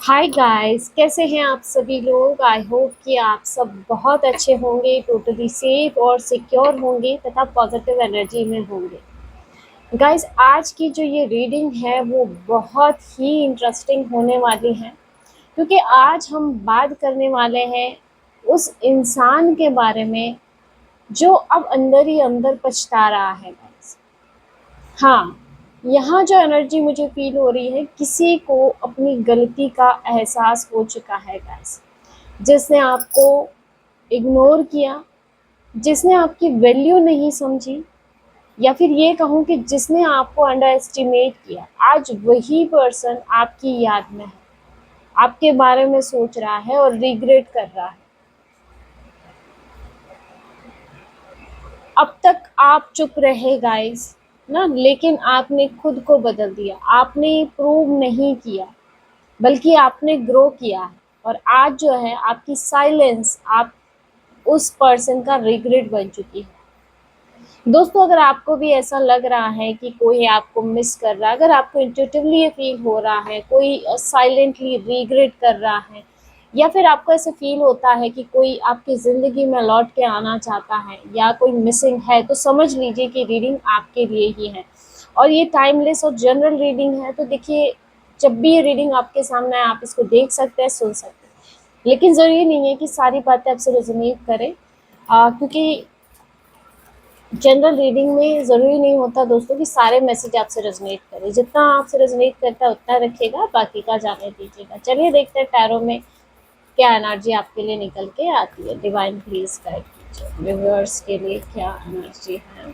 Hi guys, कैसे हैं आप सभी लोग। आई होप कि आप सब बहुत अच्छे होंगे, टोटली सेफ और सिक्योर होंगे तथा पॉजिटिव एनर्जी में होंगे। गाइस, आज की जो ये रीडिंग है वो बहुत ही इंटरेस्टिंग होने वाली है, क्योंकि आज हम बात करने वाले हैं उस इंसान के बारे में जो अब अंदर ही अंदर पछता रहा है गाइस। हाँ, यहाँ जो एनर्जी मुझे फ़ील हो रही है, किसी को अपनी गलती का एहसास हो चुका है गाइस। जिसने आपको इग्नोर किया, जिसने आपकी वैल्यू नहीं समझी, या फिर ये कहूँ कि जिसने आपको अंडर एस्टिमेट किया, आज वही पर्सन आपकी याद में है, आपके बारे में सोच रहा है और रिग्रेट कर रहा है। अब तक आप चुप रहे गाइस ना, लेकिन आपने खुद को बदल दिया। आपने प्रूव नहीं किया, बल्कि आपने ग्रो किया है। और आज जो है आपकी साइलेंस आप उस पर्सन का रिग्रेट बन चुकी है। दोस्तों, अगर आपको भी ऐसा लग रहा है कि कोई आपको मिस कर रहा है, अगर आपको इंट्यूटिवली ये फील हो रहा है कोई साइलेंटली रिग्रेट कर रहा है, या फिर आपको ऐसे फील होता है कि कोई आपकी ज़िंदगी में लौट के आना चाहता है या कोई मिसिंग है, तो समझ लीजिए कि रीडिंग आपके लिए ही है। और ये टाइमलेस और जनरल रीडिंग है, तो देखिए, जब भी ये रीडिंग आपके सामने आए आप इसको देख सकते हैं, सुन सकते हैं, लेकिन ज़रूरी नहीं है कि सारी बातें आपसे रेजोनेट करें, क्योंकि जनरल रीडिंग में ज़रूरी नहीं होता दोस्तों कि सारे मैसेज आपसे रेजोनेट करें। जितना आपसे रेजोनेट करता है उतना रखिएगा, बाकी का जाने दीजिएगा। चलिए देखते हैं टैरो में क्या एनर्जी आपके लिए निकल के आती है। डिवाइन प्लीज गाइड कीजिए व्यूअर्स के लिए क्या एनर्जी है।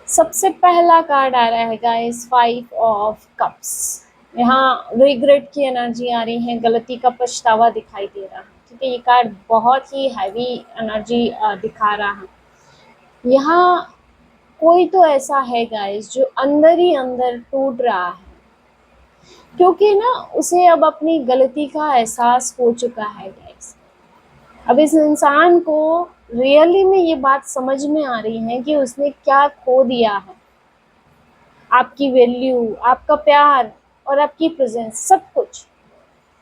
सबसे पहला कार्ड आ रहा है गाइस, 5 ऑफ कप्स। यहाँ रिग्रेट की एनर्जी आ रही है, गलती का पछतावा दिखाई दे रहा है। ठीक है, ये कार्ड बहुत ही हैवी एनर्जी दिखा रहा है। यहाँ कोई तो ऐसा है गाइस जो अंदर ही अंदर टूट रहा है, क्योंकि ना उसे अब अपनी गलती का एहसास हो चुका है गाइस। अब इस इंसान को रियली में ये बात समझ में आ रही है कि उसने क्या खो दिया है। आपकी वैल्यू, आपका प्यार और आपकी प्रेजेंस,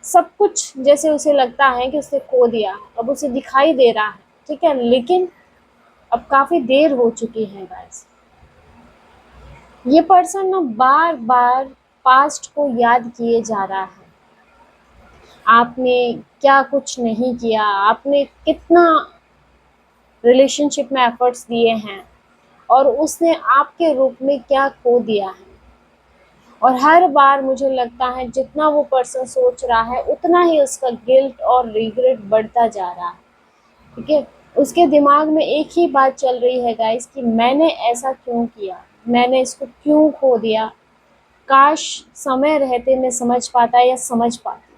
सब कुछ जैसे उसे लगता है कि उसने खो दिया, अब उसे दिखाई दे रहा है। ठीक है, लेकिन अब काफ़ी देर हो चुकी है गाइस। ये पर्सन ना बार बार पास्ट को याद किए जा रहा है। आपने क्या कुछ नहीं किया, आपने कितना रिलेशनशिप में एफर्ट्स दिए हैं, और उसने आपके रूप में क्या खो दिया है। और हर बार मुझे लगता है जितना वो पर्सन सोच रहा है उतना ही उसका गिल्ट और रिग्रेट बढ़ता जा रहा है। ठीक है, उसके दिमाग में एक ही बात चल रही है गाइस कि मैंने ऐसा क्यों किया, मैंने इसको क्यों खो दिया। काश समय रहते मैं समझ पाता या समझ पाती।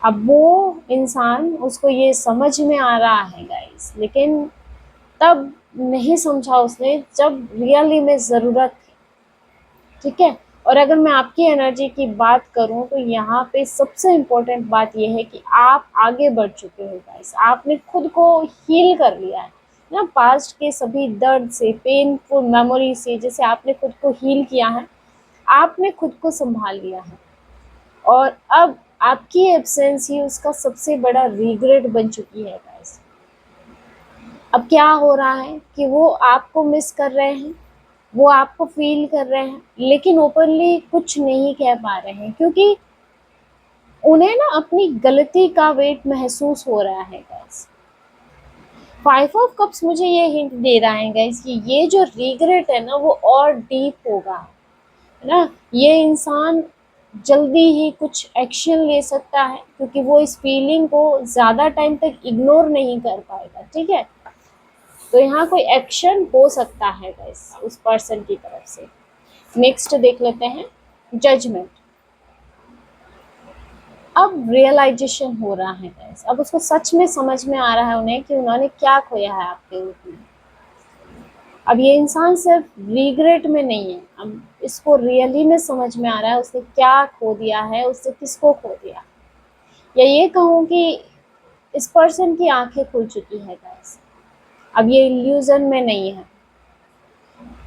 अब वो इंसान, उसको ये समझ में आ रहा है गाइस, लेकिन तब नहीं समझा उसने जब रियली में ज़रूरत थी। ठीक है, और अगर मैं आपकी एनर्जी की बात करूं तो यहाँ पे सबसे इम्पोर्टेंट बात यह है कि आप आगे बढ़ चुके हो गाइस। आपने खुद को हील कर लिया है ना, पास्ट के सभी दर्द से, पेनफुल मेमोरी से, जैसे आपने खुद को हील किया है, आपने खुद को संभाल लिया है। और अब आपकी एब्सेंस ही उसका सबसे बड़ा रिग्रेट बन चुकी है गाइस। अब क्या हो रहा है कि वो आपको मिस कर रहे हैं, वो आपको फील कर रहे हैं, लेकिन ओपनली कुछ नहीं कह पा रहे हैं, क्योंकि उन्हें ना अपनी गलती का वेट महसूस हो रहा है गाइस। 5 ऑफ कप्स मुझे ये हिंट दे रहा है गाइस कि ये जो रिग्रेट है ना वो और डीप होगा, है ना। ये इंसान जल्दी ही कुछ एक्शन ले सकता है, क्योंकि वो इस फीलिंग को ज़्यादा टाइम तक इग्नोर नहीं कर पाएगा। ठीक है, तो यहाँ कोई एक्शन हो सकता है गाइस उस पर्सन की तरफ से। नेक्स्ट देख लेते हैं, जजमेंट। अब रियलाइजेशन हो रहा है गाइस, अब उसको सच में समझ में आ रहा है उन्हें कि उन्होंने क्या खोया है आपके रूप में। अब ये इंसान सिर्फ रिग्रेट में नहीं है, अब इसको रियली में समझ में आ रहा है उसने क्या खो दिया है, उससे किसको खो दिया। या ये कहूँ कि इस पर्सन की आंखें खुल चुकी है गाइस, अब ये इल्यूजन में नहीं है।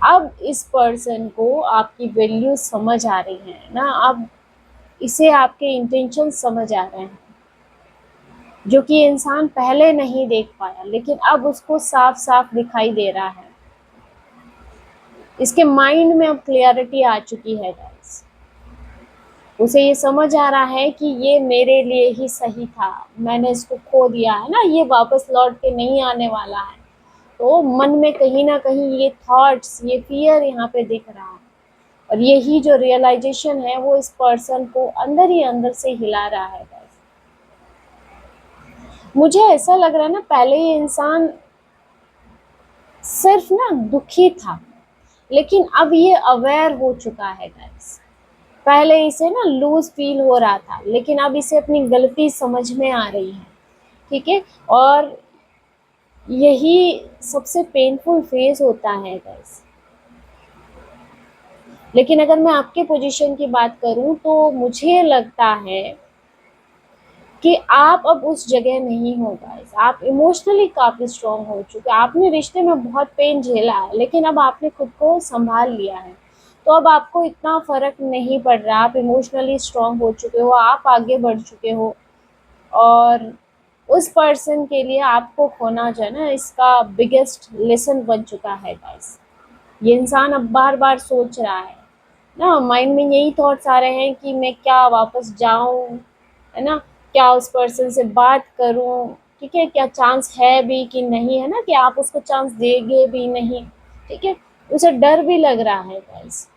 अब इस पर्सन को आपकी वैल्यू समझ आ रही है ना, अब इसे आपके इंटेंशन समझ आ रहे हैं, जो कि इंसान पहले नहीं देख पाया, लेकिन अब उसको साफ साफ दिखाई दे रहा है। इसके माइंड में अब क्लियरिटी आ चुकी है गाइस। उसे ये समझ आ रहा है कि ये मेरे लिए ही सही था, मैंने इसको खो दिया है ना, ये वापस लौट के नहीं आने वाला है। तो मन में कहीं ना कहीं ये थॉट्स, ये फियर यहाँ पे दिख रहा है, और यही जो रियलाइजेशन है वो इस पर्सन को अंदर ही अंदर से हिला रहा है गाइस। मुझे ऐसा लग रहा है ना, पहले ये इंसान सिर्फ ना दुखी था, लेकिन अब ये अवेयर हो चुका है गाइस। पहले इसे ना लूज फील हो रहा था, लेकिन अब इसे अपनी गलती समझ में आ रही है, ठीक है। और यही सबसे पेनफुल फेज होता है गाइस। लेकिन अगर मैं आपके पोजीशन की बात करूं तो मुझे लगता है कि आप अब उस जगह नहीं हो गाइस। आप इमोशनली काफी स्ट्रांग हो चुके हैं, आपने रिश्ते में बहुत पेन झेला है, लेकिन अब आपने खुद को संभाल लिया है। तो अब आपको इतना फर्क नहीं पड़ रहा, आप इमोशनली स्ट्रांग हो चुके हो, आप आगे बढ़ चुके हो। और उस पर्सन के लिए आपको खोना जो है ना, इसका बिगेस्ट लेसन बन चुका है गाइस। ये इंसान अब बार बार सोच रहा है ना, माइंड में यही थॉट्स आ रहे हैं कि मैं क्या वापस जाऊं, है ना, क्या उस पर्सन से बात करूं, ठीक है, क्या चांस है भी कि नहीं, है ना, कि आप उसको चांस देंगे भी नहीं, ठीक है। उसे डर भी लग रहा है गाइस।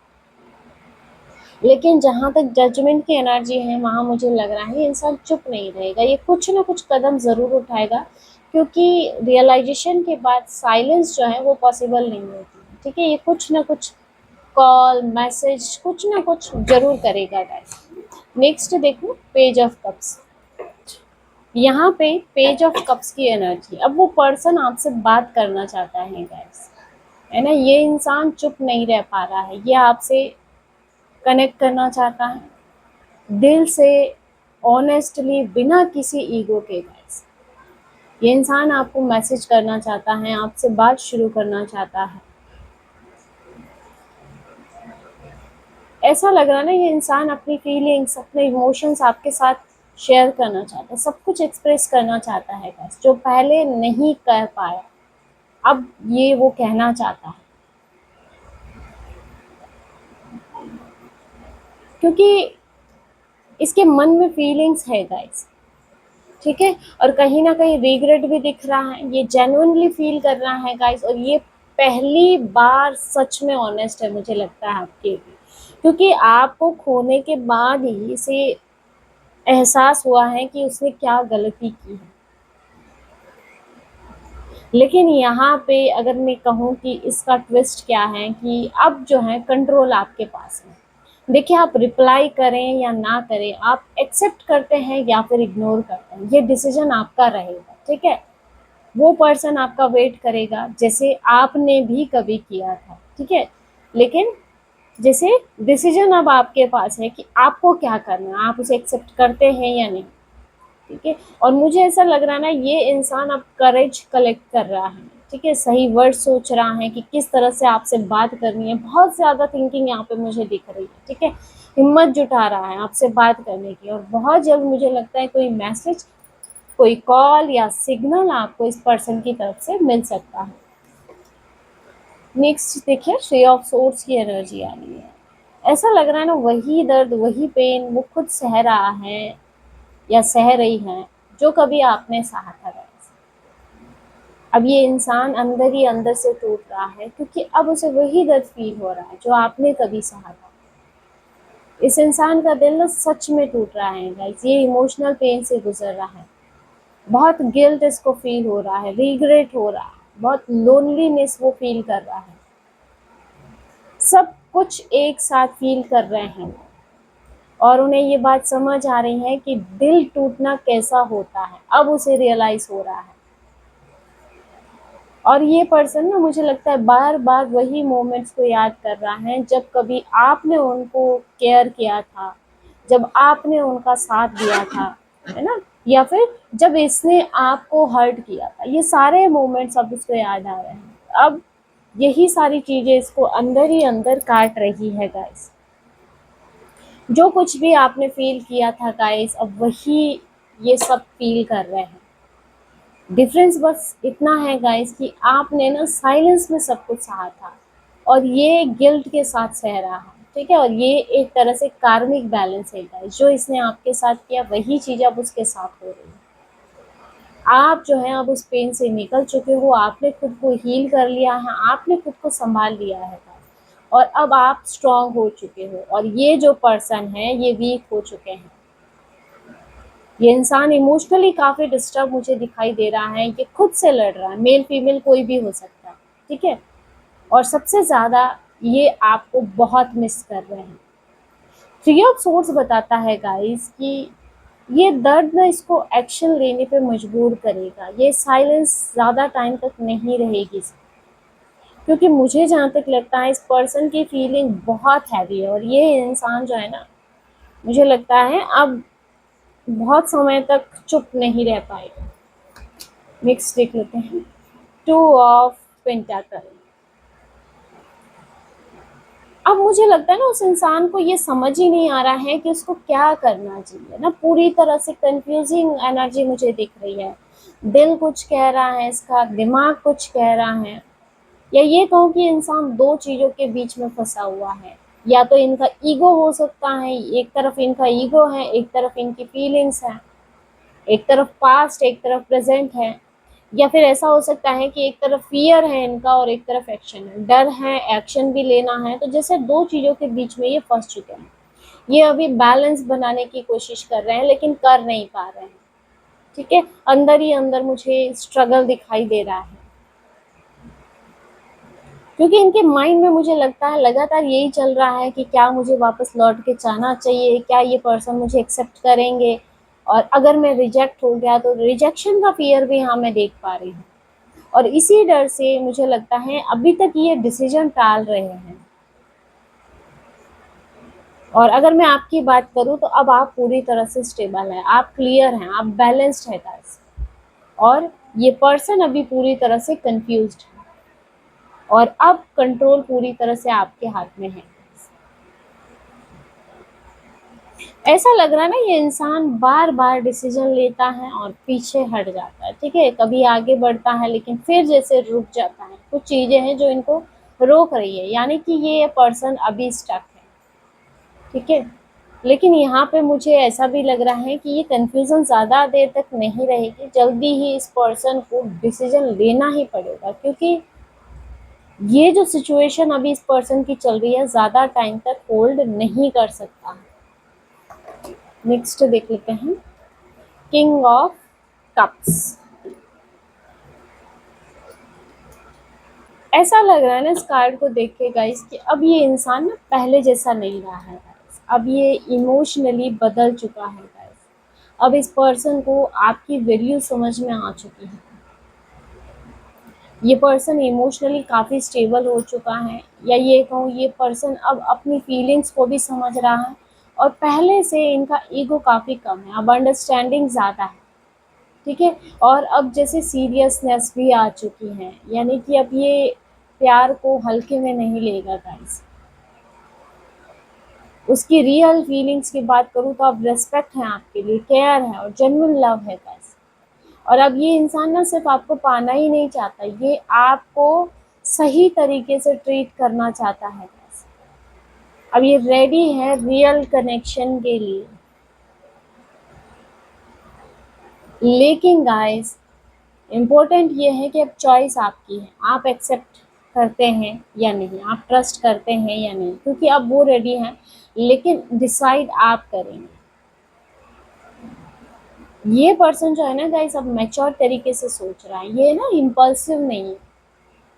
लेकिन जहाँ तक जजमेंट की एनर्जी है, वहाँ मुझे लग रहा है ये इंसान चुप नहीं रहेगा, ये कुछ ना कुछ कदम ज़रूर उठाएगा, क्योंकि रियलाइजेशन के बाद साइलेंस जो है वो पॉसिबल नहीं होती है, ठीक है। ये कुछ ना कुछ कॉल, मैसेज, कुछ ना कुछ जरूर करेगा गाइस। नेक्स्ट देखो, पेज ऑफ कप्स। यहाँ पे पेज ऑफ कप्स की एनर्जी, अब वो पर्सन आपसे बात करना चाहता है गाइस, है ना। ये इंसान चुप नहीं रह पा रहा है, ये आपसे कनेक्ट करना चाहता है दिल से, ऑनेस्टली, बिना किसी ईगो के गाइस। ये इंसान आपको मैसेज करना चाहता है, आपसे बात शुरू करना चाहता है। ऐसा लग रहा है ना, ये इंसान अपनी फीलिंग्स, अपने इमोशंस आपके साथ शेयर करना चाहता है, सब कुछ एक्सप्रेस करना चाहता है गाइस, जो पहले नहीं कर पाया, अब ये वो कहना चाहता है। क्योंकि इसके मन में फीलिंग्स है गाइस, ठीक है। और कहीं ना कहीं रिग्रेट भी दिख रहा है, ये जेन्युइनली फील कर रहा है गाइस। और ये पहली बार सच में ऑनेस्ट है, मुझे लगता है आपके लिए, क्योंकि आपको खोने के बाद ही इसे एहसास हुआ है कि उसने क्या गलती की है। लेकिन यहाँ पे अगर मैं कहूँ कि इसका ट्विस्ट क्या है, कि अब जो है कंट्रोल आपके पास है। देखिए, आप रिप्लाई करें या ना करें, आप एक्सेप्ट करते हैं या फिर इग्नोर करते हैं, ये डिसीजन आपका रहेगा, ठीक है। वो पर्सन आपका वेट करेगा, जैसे आपने भी कभी किया था, ठीक है। लेकिन जैसे डिसीजन अब आपके पास है कि आपको क्या करना है, आप उसे एक्सेप्ट करते हैं या नहीं, ठीक है। और मुझे ऐसा लग रहा है ना, ये इंसान अब करेज कलेक्ट कर रहा है, ठीक है, सही वर्ड सोच रहा है कि किस तरह से आपसे बात करनी है। बहुत ज़्यादा थिंकिंग यहाँ पे मुझे दिख रही है, ठीक है। हिम्मत जुटा रहा है आपसे बात करने की, और बहुत जल्द मुझे लगता है कोई मैसेज, कोई कॉल या सिग्नल आपको इस पर्सन की तरफ से मिल सकता है। नेक्स्ट देखिए, थ्री ऑफ सोर्ड्स की एनर्जी आ रही है। ऐसा लग रहा है ना, वही दर्द, वही पेन वो खुद सह रहा है या सह रही है, जो कभी आपने सहा था गाइस। अब ये इंसान अंदर ही अंदर से टूट रहा है, क्योंकि अब उसे वही दर्द फील हो रहा है जो आपने कभी सहा था। इस इंसान का दिल ना सच में टूट रहा है गाइस, ये इमोशनल पेन से गुजर रहा है। बहुत गिल्ट इसको फील हो रहा है, रिग्रेट हो रहा है, बहुत लोनलीनेस वो फील कर रहा है। सब कुछ एक साथ फील कर रहे हैं, और उन्हें ये बात समझ आ रही है कि दिल टूटना कैसा होता है, अब उसे रियलाइज हो रहा है। और ये पर्सन ना, मुझे लगता है बार बार वही मोमेंट्स को याद कर रहा है, जब कभी आपने उनको केयर किया था, जब आपने उनका साथ दिया था, है ना, या फिर जब इसने आपको हर्ट किया था। ये सारे मोमेंट्स अब उसको याद आ रहे हैं। अब यही सारी चीज़ें इसको अंदर ही अंदर काट रही है गाइस। जो कुछ भी आपने फ़ील किया था गाइस, अब वही ये सब फ़ील कर रहे हैं। डिफरेंस बस इतना है गाइस कि आपने ना साइलेंस में सब कुछ सहा था और ये गिल्ट के साथ सह रहा है, ठीक है। और ये एक तरह से कार्मिक बैलेंस है गाइस, जो इसने आपके साथ किया वही चीज़ अब उसके साथ हो रही है। आप जो है अब उस पेन से निकल चुके हो, आपने खुद को हील कर लिया है, आपने खुद को संभाल लिया है और अब आप स्ट्रांग हो चुके हो। और ये जो पर्सन है ये वीक हो चुके हैं। ये इंसान इमोशनली काफ़ी डिस्टर्ब मुझे दिखाई दे रहा है, ये खुद से लड़ रहा है, मेल फीमेल कोई भी हो सकता है, ठीक है। और सबसे ज़्यादा ये आपको बहुत मिस कर रहे हैं। थ्री ऑफ सोर्स बताता है गाइस कि ये दर्द ना इसको एक्शन लेने पे मजबूर करेगा, ये साइलेंस ज़्यादा टाइम तक नहीं रहेगी, क्योंकि मुझे जहाँ तक लगता है इस पर्सन की फीलिंग बहुत हैवी है और ये इंसान जो है ना, मुझे लगता है अब बहुत समय तक चुप नहीं रह पाएगा। नेक्स्ट देख लेते हैं, टू ऑफ पेंटाकल। अब मुझे लगता है ना उस इंसान को ये समझ ही नहीं आ रहा है कि उसको क्या करना चाहिए ना, पूरी तरह से कंफ्यूजिंग एनर्जी मुझे दिख रही है। दिल कुछ कह रहा है इसका, दिमाग कुछ कह रहा है, या ये कहूँ कि इंसान दो चीज़ों के बीच में फंसा हुआ है। या तो इनका ईगो हो सकता है, एक तरफ इनका ईगो है, एक तरफ इनकी फीलिंग्स है, एक तरफ पास्ट एक तरफ प्रेजेंट है। या फिर ऐसा हो सकता है कि एक तरफ फियर है इनका और एक तरफ एक्शन है, डर है, एक्शन भी लेना है। तो जैसे दो चीज़ों के बीच में ये फंस चुके हैं, ये अभी बैलेंस बनाने की कोशिश कर रहे हैं लेकिन कर नहीं पा रहे हैं, ठीक है। अंदर ही अंदर मुझे स्ट्रगल दिखाई दे रहा है, क्योंकि इनके माइंड में मुझे लगता है लगातार यही चल रहा है कि क्या मुझे वापस लौट के जाना चाहिए, क्या ये पर्सन मुझे एक्सेप्ट करेंगे, और अगर मैं रिजेक्ट हो गया तो रिजेक्शन का फियर भी यहाँ मैं देख पा रही हूँ। और इसी डर से मुझे लगता है अभी तक ये डिसीजन टाल रहे हैं। और अगर मैं आपकी बात करूँ तो अब आप पूरी तरह से स्टेबल हैं, आप क्लियर हैं, आप बैलेंस्ड है गाइस। और ये पर्सन अभी पूरी तरह से कंफ्यूज्ड है और अब कंट्रोल पूरी तरह से आपके हाथ में है। ऐसा लग रहा है ना ये इंसान बार बार डिसीजन लेता है और पीछे हट जाता है, ठीक है। कभी आगे बढ़ता है लेकिन फिर जैसे रुक जाता है, कुछ चीज़ें हैं जो इनको रोक रही है, यानी कि ये पर्सन अभी स्टक है, ठीक है। लेकिन यहाँ पे मुझे ऐसा भी लग रहा है कि ये कंफ्यूजन ज़्यादा देर तक नहीं रहेगी, जल्दी ही इस पर्सन को डिसीजन लेना ही पड़ेगा, क्योंकि ये जो सिचुएशन अभी इस पर्सन की चल रही है ज़्यादा टाइम तक होल्ड नहीं कर सकता। नेक्स्ट देख लेते हैं, किंग ऑफ कप्स। ऐसा लग रहा है ना इस कार्ड को देख के गाइस कि अब ये इंसान ना पहले जैसा नहीं रहा है गाइस, अब ये इमोशनली बदल चुका है गाइस। अब इस पर्सन को आपकी वैल्यू समझ में आ चुकी है। ये पर्सन इमोशनली काफ़ी स्टेबल हो चुका है, या ये कहूँ ये पर्सन अब अपनी फीलिंग्स को भी समझ रहा है और पहले से इनका ईगो काफ़ी कम है, अब अंडरस्टैंडिंग ज़्यादा है, ठीक है। और अब जैसे सीरियसनेस भी आ चुकी है, यानी कि अब ये प्यार को हल्के में नहीं लेगा गाइस। उसकी रियल फीलिंग्स की बात करूँ तो अब रिस्पेक्ट है आपके लिए, केयर है और जेन्युइन लव है गाइस। और अब ये इंसान ना सिर्फ आपको पाना ही नहीं चाहता, ये आपको सही तरीके से ट्रीट करना चाहता है गाइस। अब ये रेडी है रियल कनेक्शन के लिए। लेकिन गाइस इम्पोर्टेंट ये है कि अब चॉइस आपकी है, आप एक्सेप्ट करते हैं या नहीं, आप ट्रस्ट करते हैं या नहीं, क्योंकि अब वो रेडी हैं, लेकिन डिसाइड आप करेंगे। ये पर्सन जो है ना गाइस अब मैच्योर तरीके से सोच रहा है, ये ना इम्पल्सिव नहीं है।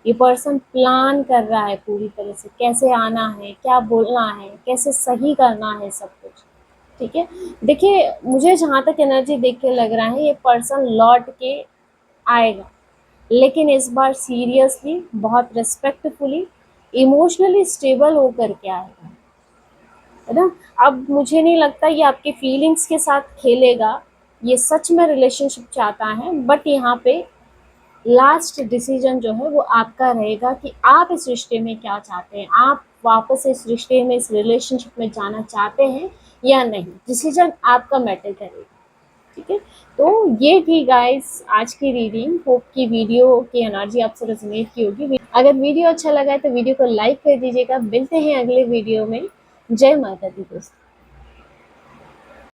ये पर्सन प्लान कर रहा है पूरी तरह से, कैसे आना है, क्या बोलना है, कैसे सही करना है सब कुछ, ठीक है। देखिए मुझे जहाँ तक एनर्जी देख के लग रहा है ये पर्सन लौट के आएगा, लेकिन इस बार सीरियसली, बहुत रिस्पेक्टफुली, इमोशनली स्टेबल होकर के आएगा, है ना। अब मुझे नहीं लगता ये आपके फीलिंग्स के साथ खेलेगा, ये सच में रिलेशनशिप चाहता है, बट यहाँ पे लास्ट डिसीजन जो है वो आपका रहेगा कि आप इस रिश्ते में क्या चाहते हैं, आप वापस इस रिश्ते में, इस रिलेशनशिप में जाना चाहते हैं या नहीं। डिसीजन आपका मैटर करेगा, ठीक है। तो ये थी गाइस आज की रीडिंग। होप की वीडियो की एनर्जी आपसे रेजोनेट की होगी। अगर वीडियो अच्छा लगा है तो वीडियो को लाइक कर दीजिएगा। मिलते हैं अगले वीडियो में। जय माता दी दोस्तों।